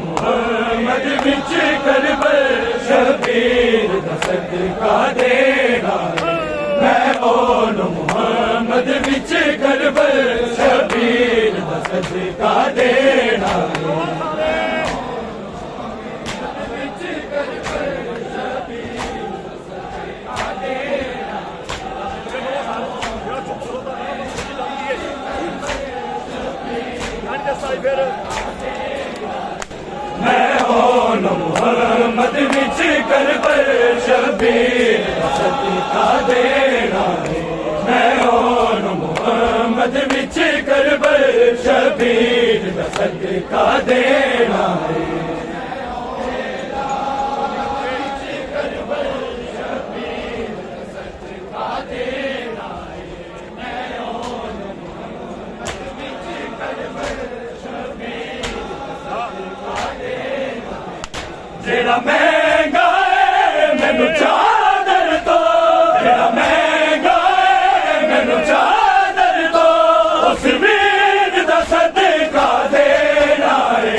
मुहम्मद विच करबल शबीर दा सदका देना मैं ओन मुहम्मद विच करबल शबीर दा सदका देना मैं ओन मुहम्मद विच करबल शबीर दा सदका देना मैं ओन मुहम्मद विच करबल शबीर दा सदका देना जेड़ा महंगा है मैनू चादर तो जेड़ा महंगा है मैनू चादर तो उस वीर दा सदका देना है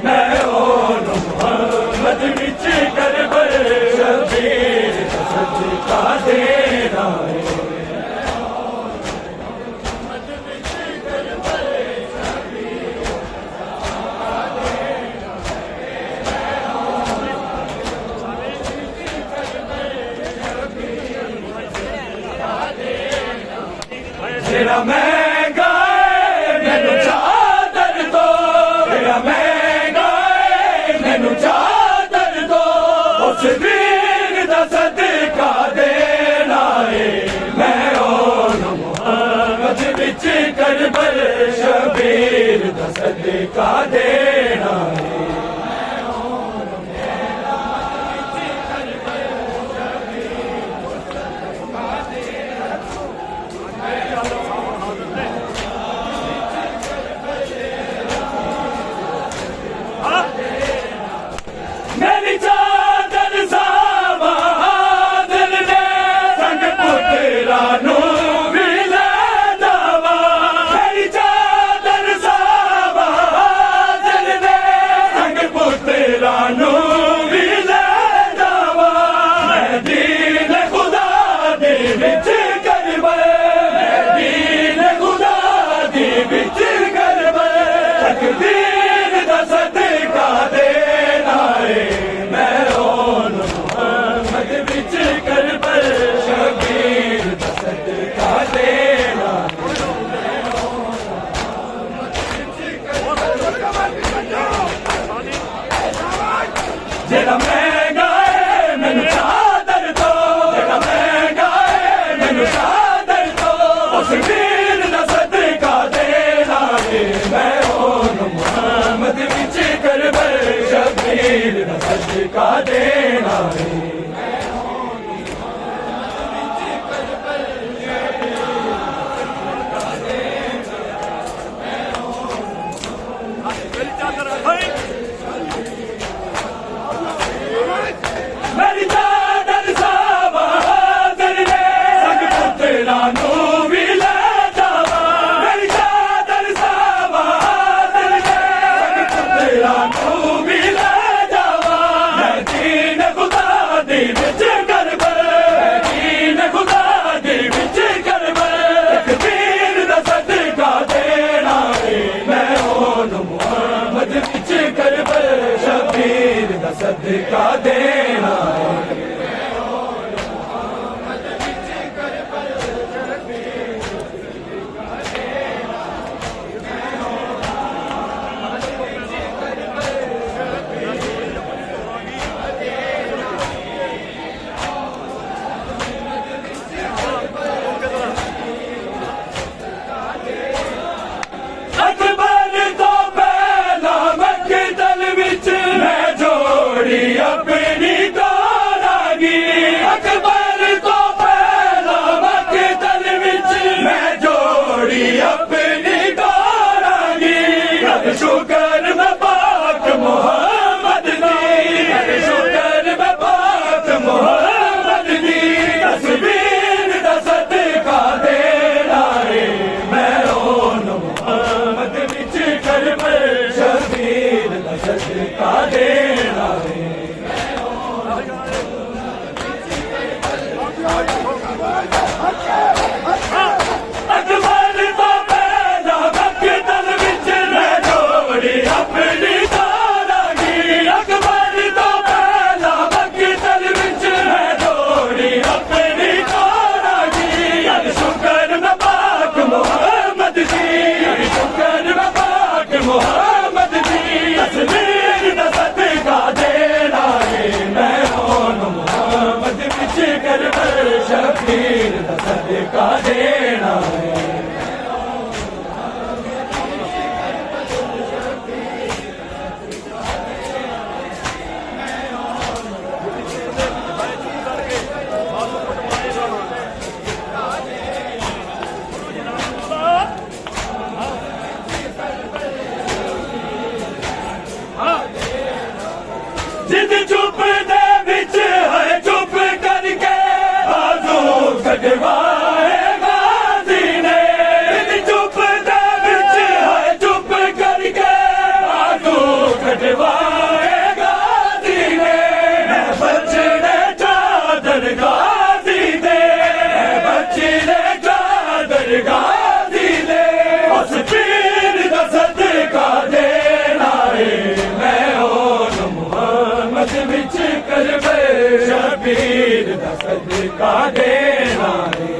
मैं ओन मुहम्मद विच करबल शबीर दा सदका देना है जेड़ा महंगा है मैनू चादर दो जेड़ा महंगा है मैनू चादर दो उस वीर दा सदका देना है मैं ओन मुहम्मद विच करबल शबीर दा सदका देना है मेरी चादर सावा दिल ने संग पुत्रा नू भी ले जावा मेरी चादर सावा दिल ने संग पुत्रा नू भी ले जावा मैं दीन खुदा दे विच करबल मैं दीन खुदा दे विच करबल तकदीर दा सदका देना है मैं ओन मुहम्मद विच करबल शबीर दा सदका देना जेड़ा महंगा है मैनू चादर दो जेड़ा महंगा है मैनू चादर दो उस वीर दा सदका देना है मैं ओन मुहम्मद विच करबल शबीर दा सदका देना है मेरी चादर सावा दिल ने संग पुत्रा नू भी ले जावा मेरी चादर सावा दिल ने संग पुत्रा नू भी ले जावा मैं दीन खुदा दे विच करबल मैं दीन खुदा दे विच करबल तकदीर दा सदका देना है मैं ओन मुहम्मद विच करबल शबीर दा सदका देना है अकबर तो पहला मकतल विच मैं जोड़ी अपनी तारागी अकबर तो पहला मकतल विच मैं जोड़ी अपनी तारागी कर शुक्र मैं पाक मुहम्मद दी कर शुक्र मैं पाक मुहम्मद दी तस्वीर दा सदका देना है मैं ओन मुहम्मद विच करबल शबीर दा सदका कटवाएगा दीने बचने चादर गाजी दे बचने चादर गाजी दे उस पीर दा सदका देना है मैं ओन मुहम्मद विच करबे शबीर दा सदका देना है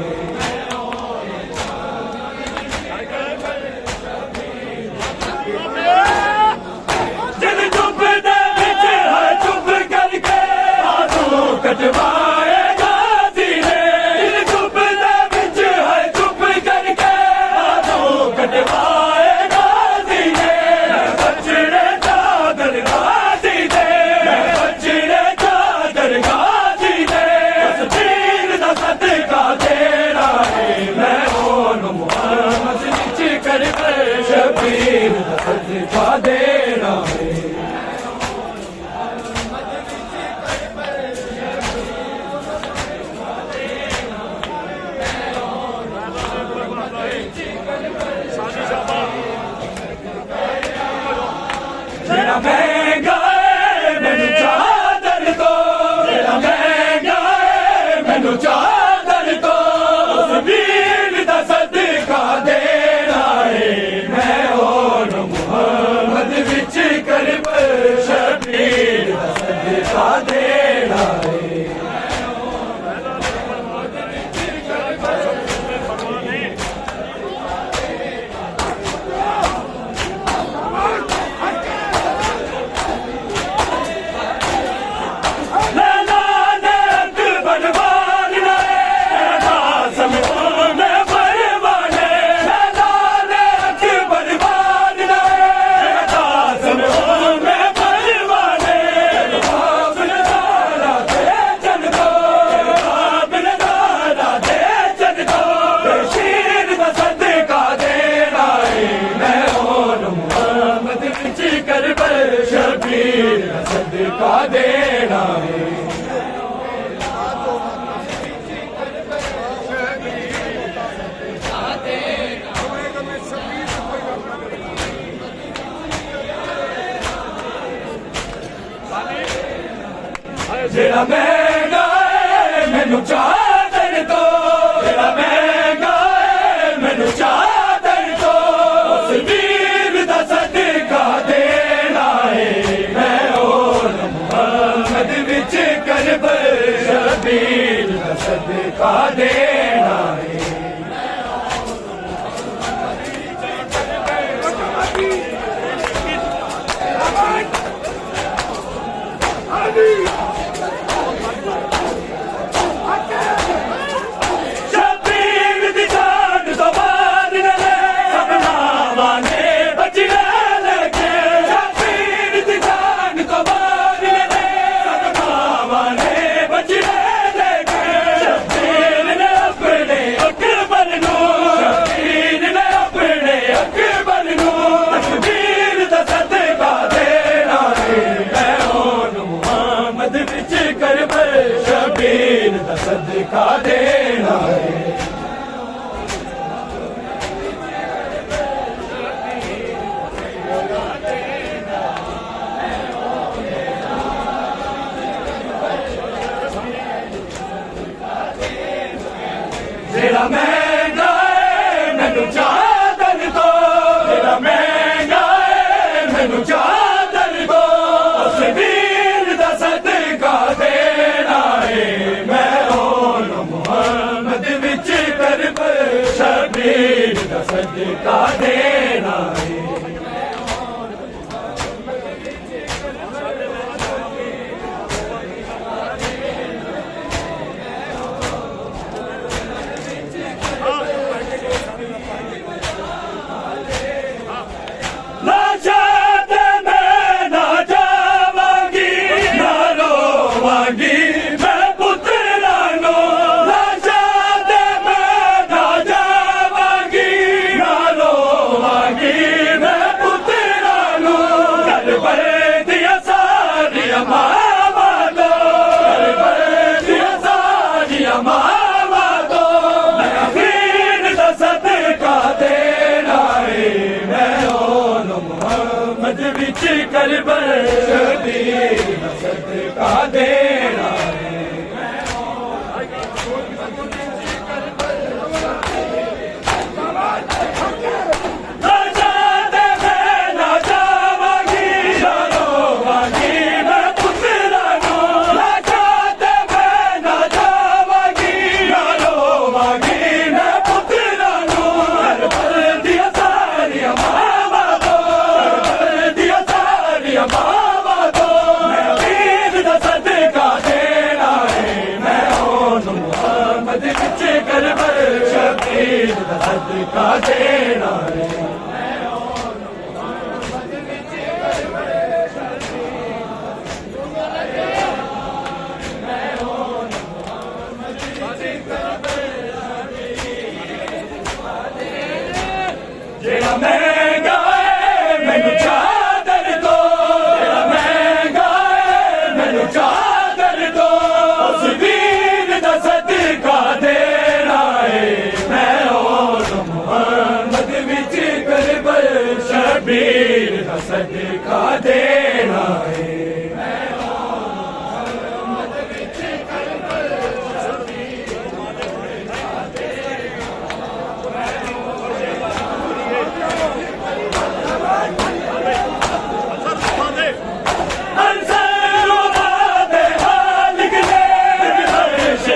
कटवाएगा दीने दिल चुप दे विच है चुप करके आजो कटवाएगा दीने बचने चादर गाजी दे बचने चादर गाजी दे तस्वीर दा सदका देना है मैं ओन मुहम्मद विच करबे शबीर दा सदका देना है तेरा महंगा है मैनू चादर दो तेरा महंगा है मैनू चादर दो उस वीर दा सदका देना है मैं ओन मुहम्मद विच करबे शबीर दा सदका देना है शबीर दा सदका देना है तेरा महंगा है मैनू चादर दो तेरा महंगा है मैनू चादर दो उस वीर दा सदका देना है मैं ओन मुहम्मद विच करबे शबीर दा सदका देना है शबीर दी जान तो बाद ने सबना वाने बचने लगे शबीर दी जान तो बाद ने सबना वाने बचने लगे शबीर ने अपने अकबर नू शबीर ने अपने अकबर नू तकबीर दा सदका देना है मैं ओन मुहम्मद विच करबे शबीर दा सदका देना है तेरा महंगा है मैनू चादर दो तेरा महंगा है मैनू चादर दो उस वीर दा सदका देना है मैं ओन मुहम्मद विच करबे शबीर दा सदका देना है ਮੁਹੰਮਦ ਵਿੱਚ ਕਰਬਲ ਸ਼ਬੀਰ ਦਾ ਸਦਕਾ ਦੇਣਾ ਸਦਕਾ ਦੇਣਾ ਜਿਹੜਾ ਮਹਿੰਗਾ ਏ ਮੈਨੂੰ ਚਾਦਰ ਦੋ ਜਿਹੜਾ ਮਹਿੰਗਾ ਏ ਮੈਨੂੰ ਚਾਦਰ ਦੋ ਉਸ ਵੀਰ ਦਾ ਸਦਕਾ ਦੇਣਾ ਏ ਮੈਂ ਮੁਹੰਮਦ ਵਿੱਚ ਕਰਬਲ ਸ਼ਬੀਰ ਦਾ ਸਦਕਾ ਦੇਣਾ ਏ ਮੁਹੰਮਦ ਵਿੱਚ ਕਰਬਲ ਸ਼ਬੀਰ ਦਾ ਸਦਕਾ ਦੇਣਾ